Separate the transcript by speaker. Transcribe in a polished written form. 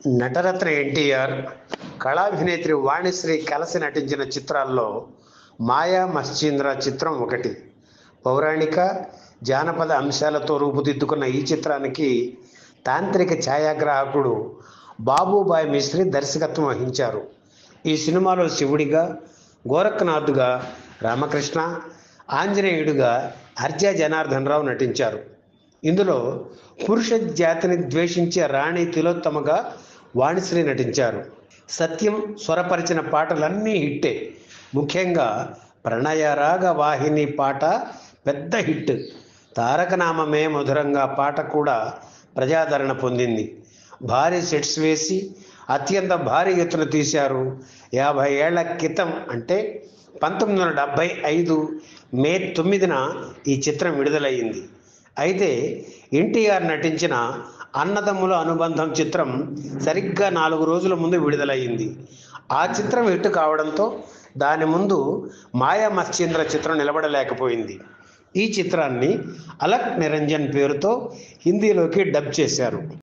Speaker 1: నటరత్న ఎన్టీఆర్, కళాభినేత్రి వాణిశ్రీ కలిసి నటించిన చిత్రాల్లో మాయా మశ్చీంద్ర చిత్రం ఒకటి. పౌరాణిక, జానపద అంశాలతో రూపుదిద్దుకున్న ఈ చిత్రానికి తాంత్రిక ఛాయాగ్రాహకుడు బాబుబాయ్ మిస్త్రీ దర్శకత్వం వహించారు. ఈ సినిమాలో శివుడిగా, గోరఖ్నాథ్గా రామకృష్ణ, ఆంజనేయుడిగా అర్జా జనార్దన్ రావు నటించారు. ఇందులో పురుష జాతిని ద్వేషించే రాణి తిలోత్తమగా వాణిశ్రీ నటించారు. సత్యం స్వరపరిచిన పాటలన్నీ హిట్టే. ముఖ్యంగా ప్రణయరాగ వాహిని పాట పెద్ద హిట్. తారకనామమే మధురంగా పాట కూడా ప్రజాదరణ పొందింది. భారీ సెట్స్ వేసి అత్యంత భారీ ఎత్తున తీశారు. 50 ఏళ్ల క్రితం అంటే 1975 మే 9న ఈ చిత్రం విడుదలయ్యింది. అయితే ఎన్టీఆర్ నటించిన అన్నదమ్ముల అనుబంధం చిత్రం సరిగ్గా 4 రోజుల ముందు విడుదలయ్యింది. ఆ చిత్రం హిట్ కావడంతో దాని ముందు మాయా మశ్చీంద్ర చిత్రం నిలబడలేకపోయింది. ఈ చిత్రాన్ని అలక్ నిరంజన్ పేరుతో హిందీలోకి డబ్ చేశారు.